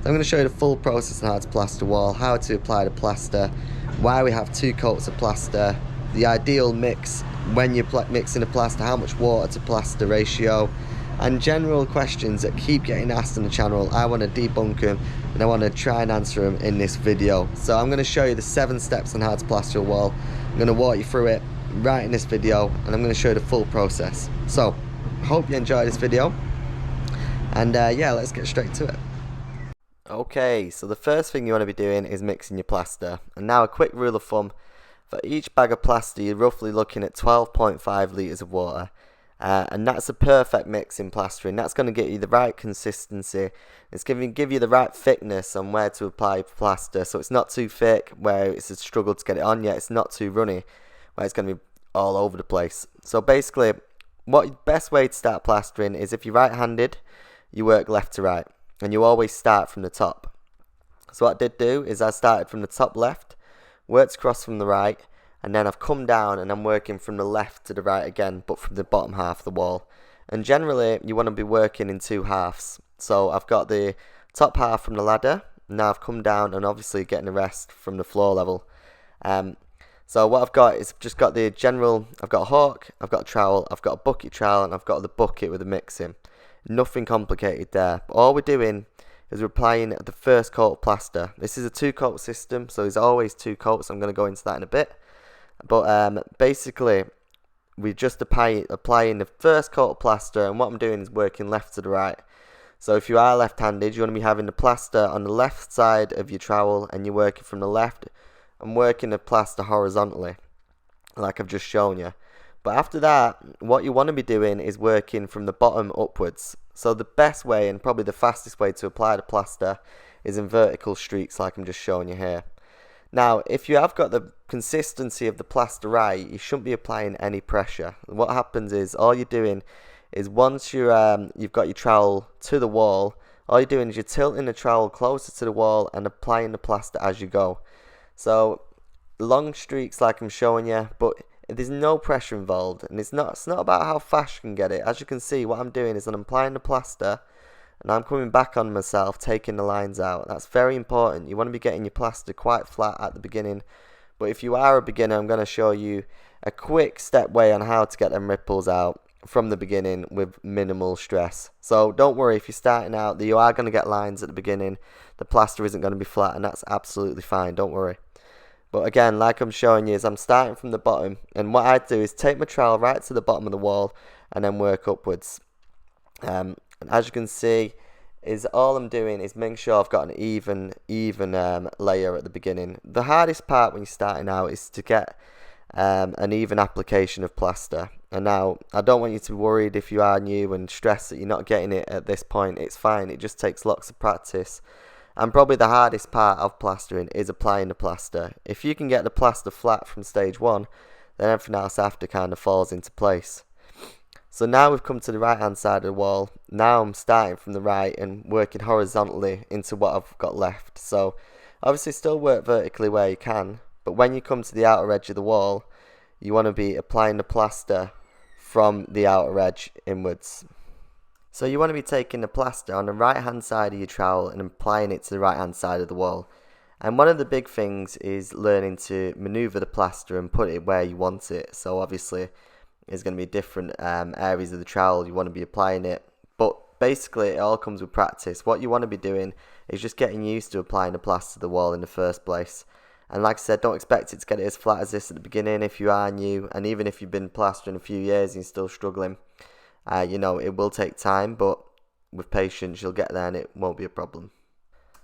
So I'm going to show you the full process on how to plaster wall, how to apply the plaster, why we have 2 coats of plaster, the ideal mix when you're mixing a plaster, how much water to plaster ratio, and general questions that keep getting asked on the channel. I want to debunk them and I want to try and answer them in this video. So I'm going to show you the 7 steps on how to plaster a wall. I'm going to walk you through it right in this video, and I'm going to show you the full process. So hope you enjoy this video, and yeah, let's get straight to it. Okay, so the first thing you want to be doing is mixing your plaster. And now a quick rule of thumb: for each bag of plaster you're roughly looking at 12.5 litres of water, and that's a perfect mix in plastering. That's going to get you the right consistency. It's going to give you the right thickness on where to apply plaster, so it's not too thick where it's a struggle to get it on, yet it's not too runny where it's going to be all over the place. So basically, what best way to start plastering is, if you're right-handed, you work left to right, and you always start from the top. So what I did do is I started from the top left, worked across from the right, and then I've come down and I'm working from the left to the right again, but from the bottom half of the wall. And generally you want to be working in 2 halves. So I've got the top half from the ladder, now I've come down and obviously getting the rest from the floor level. So what I've got is just got the general, I've got a hawk, I've got a trowel, I've got a bucket trowel, and I've got the bucket with the mixing. Nothing complicated there. But all we're doing is we're applying the first coat of plaster. This is a 2-coat system, so there's always 2 coats. I'm going to go into that in a bit. But basically, we're just applying the first coat of plaster, and what I'm doing is working left to the right. So if you are left-handed, you want to be having the plaster on the left side of your trowel, and you're working from the left and working the plaster horizontally, like I've just shown you. But after that, what you want to be doing is working from the bottom upwards. So the best way, and probably the fastest way to apply the plaster, is in vertical streaks like I'm just showing you here. Now, if you have got the consistency of the plaster right, you shouldn't be applying any pressure. What happens is, all you're doing is, once you've got your trowel to the wall, all you're doing is you're tilting the trowel closer to the wall and applying the plaster as you go. So long streaks like I'm showing you, but there's no pressure involved, and it's not about how fast you can get it. As you can see, what I'm doing is I'm applying the plaster and I'm coming back on myself, taking the lines out. That's very important. You want to be getting your plaster quite flat at the beginning, but if you are a beginner, I'm going to show you a quick step way on how to get them ripples out from the beginning with minimal stress. So don't worry if you're starting out, that you are going to get lines at the beginning. The plaster isn't going to be flat, and that's absolutely fine, don't worry. But again, like I'm showing you, is I'm starting from the bottom, and what I do is take my trowel right to the bottom of the wall and then work upwards. And as you can see, is all I'm doing is making sure I've got an even layer at the beginning. The hardest part when you're starting out is to get an even application of plaster. And now, I don't want you to be worried if you are new and stressed that you're not getting it at this point. It's fine, it just takes lots of practice. And probably the hardest part of plastering is applying the plaster. If you can get the plaster flat from stage 1, then everything else after kind of falls into place. So now we've come to the right hand side of the wall. Now I'm starting from the right and working horizontally into what I've got left. So obviously still work vertically where you can, but when you come to the outer edge of the wall, you want to be applying the plaster from the outer edge inwards. So you want to be taking the plaster on the right hand side of your trowel and applying it to the right hand side of the wall. And one of the big things is learning to maneuver the plaster and put it where you want it. So obviously there's going to be different areas of the trowel you want to be applying it. But basically it all comes with practice. What you want to be doing is just getting used to applying the plaster to the wall in the first place. And like I said, don't expect it to get it as flat as this at the beginning if you are new. And even if you've been plastering a few years and you're still struggling. You know, it will take time, but with patience you'll get there and it won't be a problem.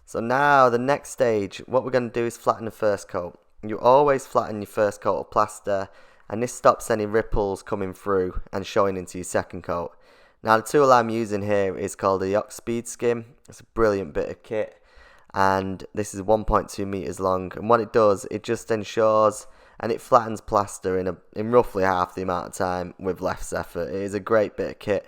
So now the next stage, what we're going to do is flatten the first coat. You always flatten your first coat of plaster, and this stops any ripples coming through and showing into your second coat. Now the tool I'm using here is called the Yacht Speed Skim. It's a brilliant bit of kit, and this is 1.2 meters long, and what it does, it just ensures and it flattens plaster in roughly half the amount of time with less effort. It is a great bit of kit.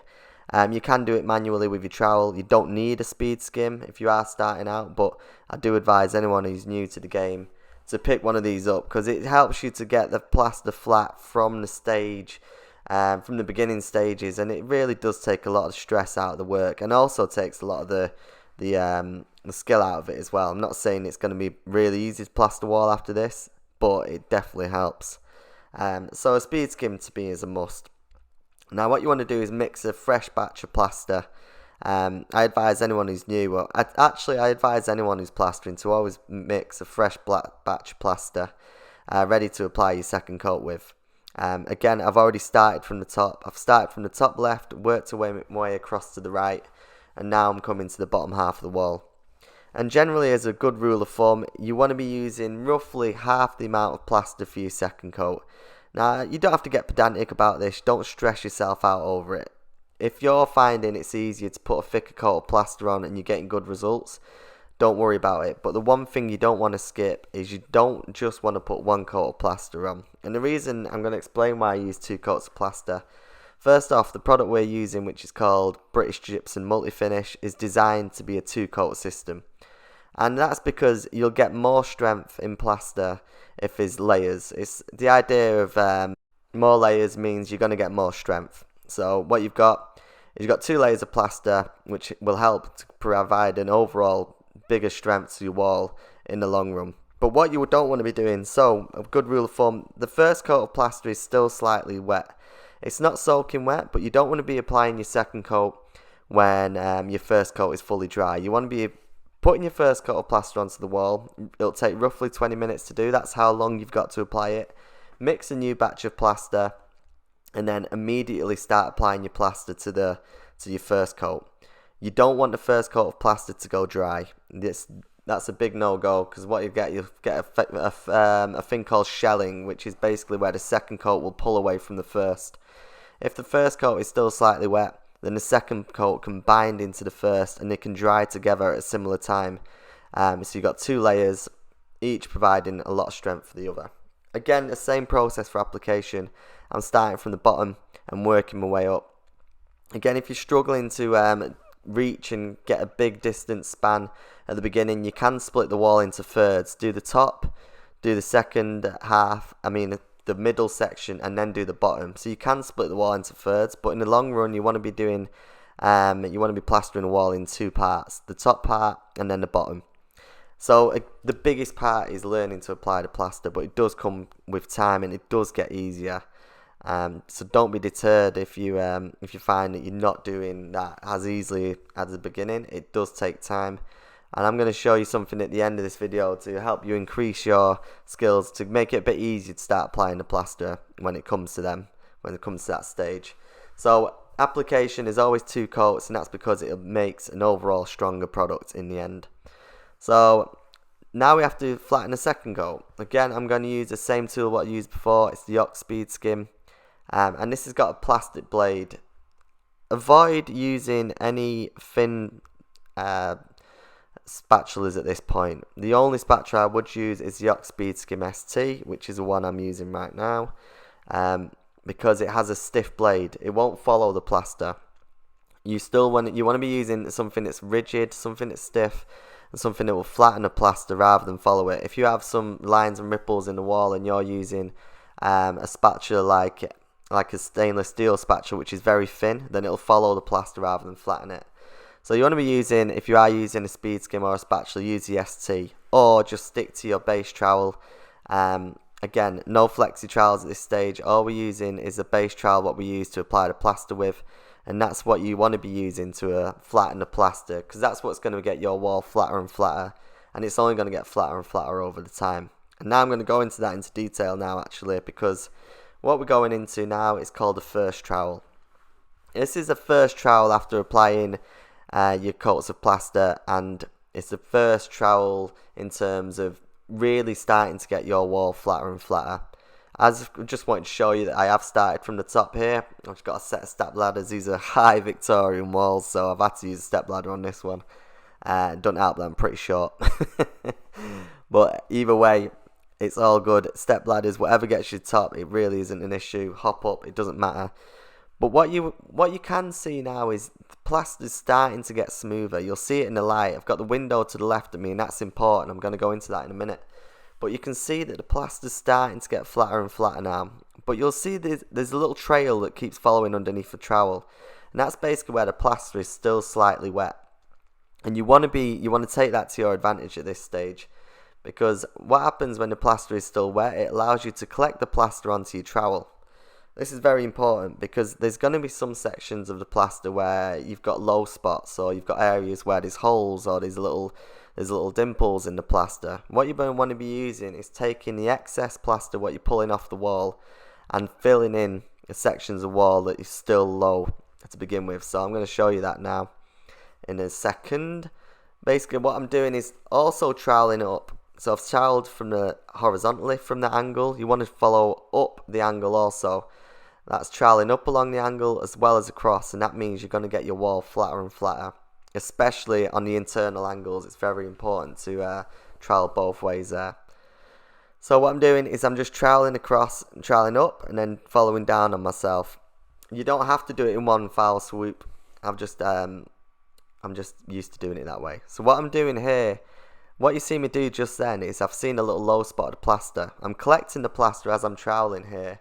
You can do it manually with your trowel. You don't need a speed skim if you are starting out, but I do advise anyone who's new to the game to pick one of these up, because it helps you to get the plaster flat from the stage, from the beginning stages, and it really does take a lot of stress out of the work, and also takes a lot of the skill out of it as well. I'm not saying it's going to be really easy to plaster wall after this, but it definitely helps. So a speed skim to me is a must. Now what you want to do is mix a fresh batch of plaster. I advise anyone who's new, well, I advise anyone who's plastering to always mix a fresh batch of plaster ready to apply your second coat with. Again, I've already started from the top. I've started from the top left, worked my way across to the right, and now I'm coming to the bottom half of the wall. And generally, as a good rule of thumb, you want to be using roughly half the amount of plaster for your second coat. Now, you don't have to get pedantic about this. Don't stress yourself out over it. If you're finding it's easier to put a thicker coat of plaster on and you're getting good results, don't worry about it. But the one thing you don't want to skip is you don't just want to put one coat of plaster on. And the reason I'm going to explain why I use 2 coats of plaster. First off, the product we're using, which is called British Gypsum Multi-Finish, is designed to be a 2-coat system. And that's because you'll get more strength in plaster if there's layers. It's the idea of more layers means you're going to get more strength. So what you've got is you've got 2 layers of plaster, which will help to provide an overall bigger strength to your wall in the long run. But what you don't want to be doing, so a good rule of thumb, the first coat of plaster is still slightly wet. It's not soaking wet, but you don't want to be applying your second coat when your first coat is fully dry. You want to be putting your first coat of plaster onto the wall. It'll take roughly 20 minutes to do. That's how long you've got to apply it. Mix a new batch of plaster and then immediately start applying your plaster to your first coat. You don't want the first coat of plaster to go dry. That's a big no-go, because what you get a thing called shelling, which is basically where the second coat will pull away from the first. If the first coat is still slightly wet, then the second coat can bind into the first and they can dry together at a similar time. So you've got 2 layers, each providing a lot of strength for the other. Again, the same process for application. I'm starting from the bottom and working my way up. Again, if you're struggling to reach and get a big distance span at the beginning, you can split the wall into thirds. Do the top, do the second half, the middle section, and then do the bottom. So you can split the wall into thirds, but in the long run you want to be doing plastering the wall in 2 parts, the top part and then the bottom. So the biggest part is learning to apply the plaster, but it does come with time and it does get easier. So don't be deterred if you find that you're not doing that as easily at the beginning. It does take time, and I'm going to show you something at the end of this video to help you increase your skills to make it a bit easier to start applying the plaster when it comes to that stage. So application is always 2 coats, and that's because it makes an overall stronger product in the end. So now we have to flatten the second coat. Again, I'm going to use the same tool what I used before. It's the Ox Speed Skim. And this has got a plastic blade. Avoid using any thin spatulas at this point. The only spatula I would use is the Ox Speed Skim ST, which is the one I'm using right now, because it has a stiff blade. It won't follow the plaster. You want to be using something that's rigid, something that's stiff, and something that will flatten the plaster rather than follow it. If you have some lines and ripples in the wall and you're using a spatula like a stainless steel spatula, which is very thin, then it'll follow the plaster rather than flatten it. So you want to be using, if you are using a speed skim or a spatula, use the ST, or just stick to your base trowel. Again, no flexi trowels at this stage. All we're using is a base trowel, what we use to apply the plaster with, and that's what you want to be using to flatten the plaster, because that's what's going to get your wall flatter and flatter, and it's only going to get flatter and flatter over the time. And now I'm going to go into that into detail now, actually, because what we're going into now is called the first trowel. This is the first trowel after applying your coats of plaster, and it's the first trowel in terms of really starting to get your wall flatter and flatter. I just wanted to show you that I have started from the top here. I've just got a set of step ladders. These are high Victorian walls, so I've had to use a step ladder on this one. Don't help that I'm pretty short. But either way, it's all good. Step ladders, whatever gets you top, it really isn't an issue. Hop up, it doesn't matter. But what you can see now is the plaster's starting to get smoother. You'll see it in the light. I've got the window to the left of me, and that's important. I'm going to go into that in a minute. But you can see that the plaster's starting to get flatter and flatter now. But you'll see there's a little trail that keeps following underneath the trowel. And that's basically where the plaster is still slightly wet. And you want to take that to your advantage at this stage, because what happens when the plaster is still wet, it allows you to collect the plaster onto your trowel. This is very important because there's going to be some sections of the plaster where you've got low spots, or you've got areas where there's holes, or there's little dimples in the plaster. What you're going to want to be using is taking the excess plaster, what you're pulling off the wall, and filling in the sections of wall that is still low to begin with. So I'm going to show you that now in a second. Basically what I'm doing is also troweling up. So I've troweled from the horizontally from the angle. You want to follow up the angle also. That's troweling up along the angle as well as across, and that means you're going to get your wall flatter and flatter, especially on the internal angles. It's very important to trowel both ways there. So what I'm doing is I'm just troweling across and troweling up and then following down on myself. You don't have to do it in one foul swoop. I'm just used to doing it that way. So what I'm doing here, what you see me do just then is I've seen a little low spot of plaster. I'm collecting the plaster as I'm troweling here.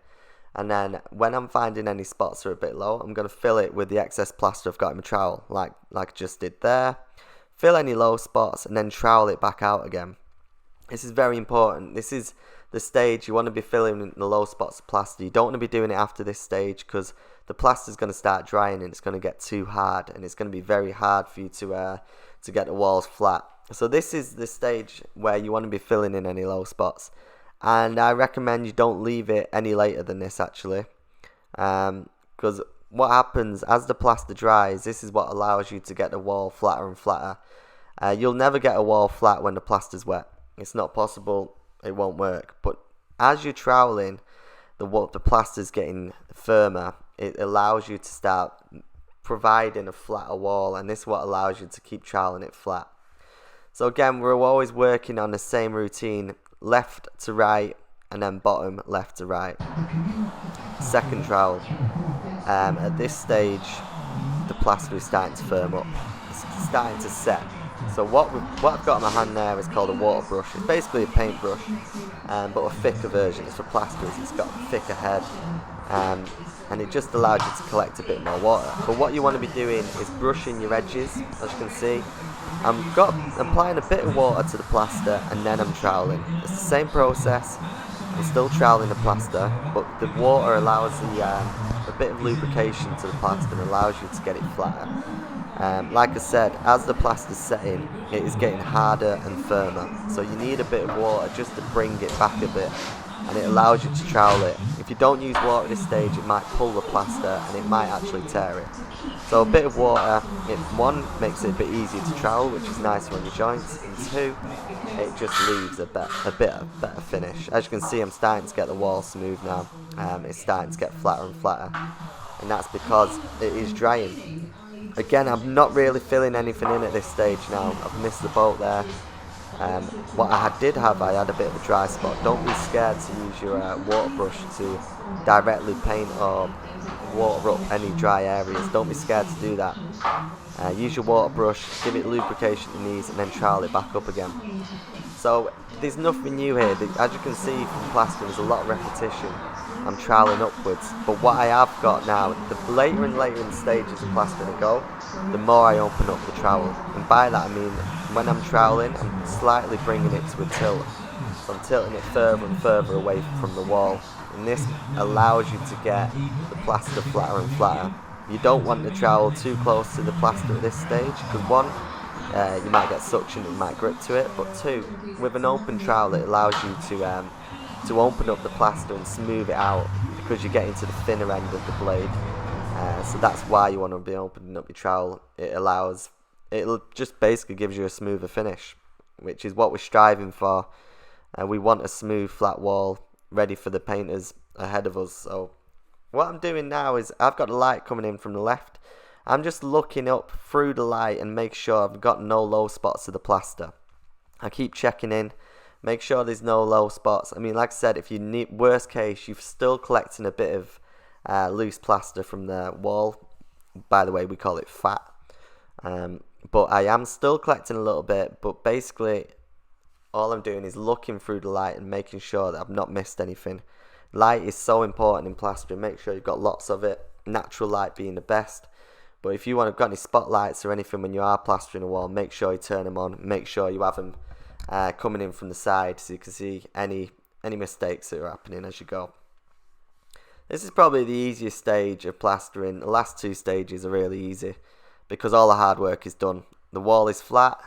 And then when I'm finding any spots that are a bit low, I'm going to fill it with the excess plaster I've got in my trowel, like I just did there. Fill any low spots and then trowel it back out again. This is very important. This is the stage you want to be filling in the low spots of plaster. You don't want to be doing it after this stage, because the plaster is going to start drying and it's going to get too hard, and it's going to be very hard for you to get the walls flat. So this is the stage where you want to be filling in any low spots. And I recommend you don't leave it any later than this, actually, because what happens as the plaster dries, this is what allows you to get the wall flatter and flatter. You'll never get a wall flat when the plaster's wet. It's not possible. It won't work. But as you're troweling, the plaster's getting firmer. It allows you to start providing a flatter wall, and this is what allows you to keep troweling it flat. So again, we're always working on the same routine, left to right and then bottom left to right. Second trowel. At this stage the plaster is starting to firm up, it's starting to set. So what I've got in my hand there is called a water brush. It's basically a paintbrush, but a thicker version. It's for plasters. It's got a thicker head, and it just allows you to collect a bit more water. But what you want to be doing is brushing your edges. As you can see, I'm applying a bit of water to the plaster and then I'm troweling. It's the same process. I'm still troweling the plaster, but the water allows a bit of lubrication to the plaster and allows you to get it flatter. Like I said, as the plaster's setting, it is getting harder and firmer. So you need a bit of water just to bring it back a bit, and it allows you to trowel it. If you don't use water at this stage, it might pull the plaster and it might actually tear it. So a bit of water, one, makes it a bit easier to trowel, which is nicer on your joints, and two, it just leaves a better finish. As you can see, I'm starting to get the wall smooth now. It's starting to get flatter and flatter, and that's because it is drying. Again, I'm not really filling anything in at this stage now. I've missed the boat there. What I had a bit of a dry spot. Don't be scared to use your water brush to directly paint or water up any dry areas. Don't be scared to do that. Use your water brush, give it lubrication to the knees, and then trowel it back up again. So there's nothing new here. As you can see from plastering, there's a lot of repetition. I'm troweling upwards, but what I have got now, the later and later in the stages of plastering I go, the more I open up the trowel. And by that I mean, when I'm troweling, I'm slightly bringing it to a tilt. So I'm tilting it further and further away from the wall. And this allows you to get the plaster flatter and flatter. You don't want the trowel too close to the plaster at this stage, because one, you might get suction, it might grip to it, but two, with an open trowel it allows you to open up the plaster and smooth it out, because you're getting to the thinner end of the blade. So that's why you want to be opening up your trowel. It'll just basically gives you a smoother finish, which is what we're striving for. We want a smooth flat wall ready for the painters ahead of us. So what I'm doing now is I've got the light coming in from the left. I'm just looking up through the light and make sure I've got no low spots of the plaster. I keep checking in, make sure there's no low spots. I mean, like I said, if you need, worst case, you're still collecting a bit of loose plaster from the wall. By the way, we call it fat. But I am still collecting a little bit, but basically all I'm doing is looking through the light and making sure that I've not missed anything. Light is so important in plastering. Make sure you've got lots of it, natural light being the best. But if you want to got any spotlights or anything when you are plastering a wall, make sure you turn them on. Make sure you have them coming in from the side so you can see any mistakes that are happening as you go. This is probably the easiest stage of plastering. The last two stages are really easy because all the hard work is done. The wall is flat.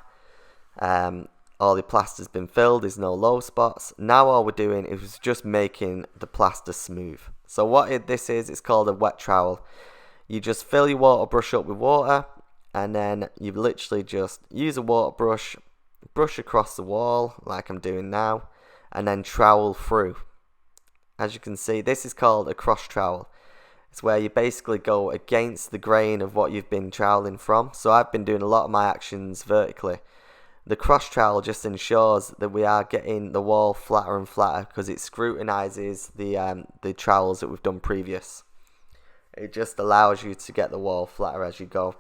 All the plaster's been filled. There's no low spots. Now all we're doing is just making the plaster smooth. So what this is, it's called a wet trowel. You just fill your water brush up with water, and then you literally just use a water brush, brush across the wall like I'm doing now, and then trowel through. As you can see, this is called a cross trowel. It's where you basically go against the grain of what you've been troweling from. So I've been doing a lot of my actions vertically. The cross trowel just ensures that we are getting the wall flatter and flatter because it scrutinises the trowels that we've done previous. It just allows you to get the wall flatter as you go.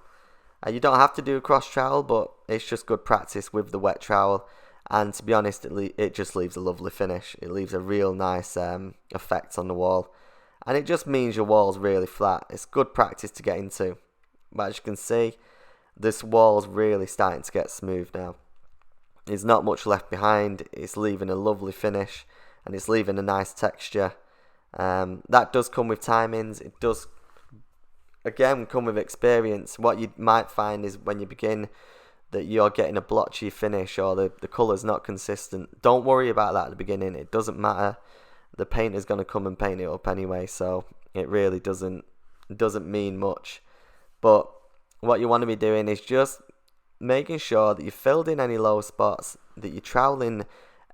You don't have to do a cross trowel, but it's just good practice with the wet trowel. And to be honest, it just leaves a lovely finish. It leaves a real nice effect on the wall. And it just means your wall's really flat. It's good practice to get into. But as you can see, this wall's really starting to get smooth now. There's not much left behind. It's leaving a lovely finish. And it's leaving a nice texture. That does come with timings. It does, again, come with experience. What you might find is when you begin that you're getting a blotchy finish or the colour's not consistent. Don't worry about that at the beginning. It doesn't matter. The painter's going to come and paint it up anyway, so it really doesn't mean much. But what you want to be doing is just making sure that you've filled in any low spots, that you're troweling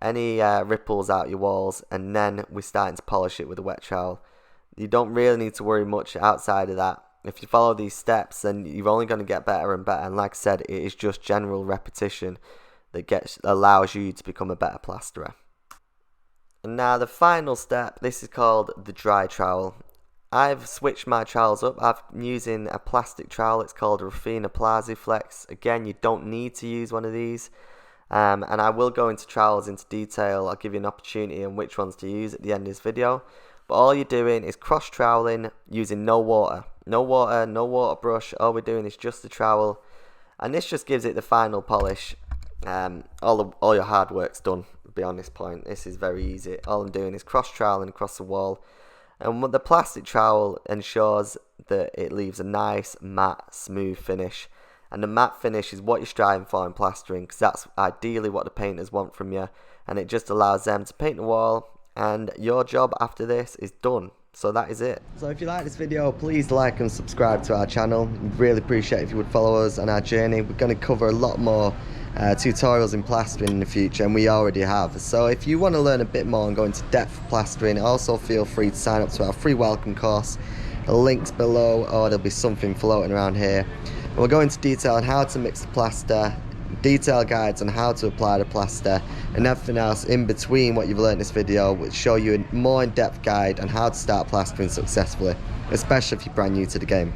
any ripples out your walls, and then we're starting to polish it with a wet trowel. You don't really need to worry much outside of that. If you follow these steps, then you're only going to get better and better. And like I said, it is just general repetition that allows you to become a better plasterer. And now the final step, this is called the dry trowel. I've switched my trowels up. I'm using a plastic trowel. It's called a Rafina Plaziflex. Again, you don't need to use one of these. And I will go into trowels into detail. I'll give you an opportunity on which ones to use at the end of this video. But all you're doing is cross troweling using no water. No water, no water brush. All we're doing is just the trowel. And this just gives it the final polish. All your hard work's done beyond this point. This is very easy. All I'm doing is cross troweling across the wall. And the plastic trowel ensures that it leaves a nice, matte, smooth finish. And the matte finish is what you're striving for in plastering, because that's ideally what the painters want from you. And it just allows them to paint the wall. And your job after this is done. So that is it. So if you like this video, please like and subscribe to our channel. We'd really appreciate if you would follow us on our journey. We're going to cover a lot more tutorials in plastering in the future, and we already have. So if you want to learn a bit more and go into depth plastering, also feel free to sign up to our free welcome course. The link's below, or there'll be something floating around here. And we'll go into detail on how to mix the plaster, detailed guides on how to apply the plaster, and everything else in between what you've learned in this video, which show you a more in-depth guide on how to start plastering successfully, especially if you're brand new to the game.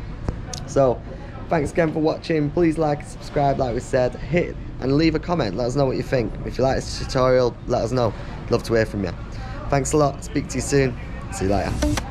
So thanks again for watching. Please like and subscribe, like we said, hit and leave a comment, let us know what you think. If you like this tutorial, let us know. Love to hear from you. Thanks a lot, speak to you soon, see you later.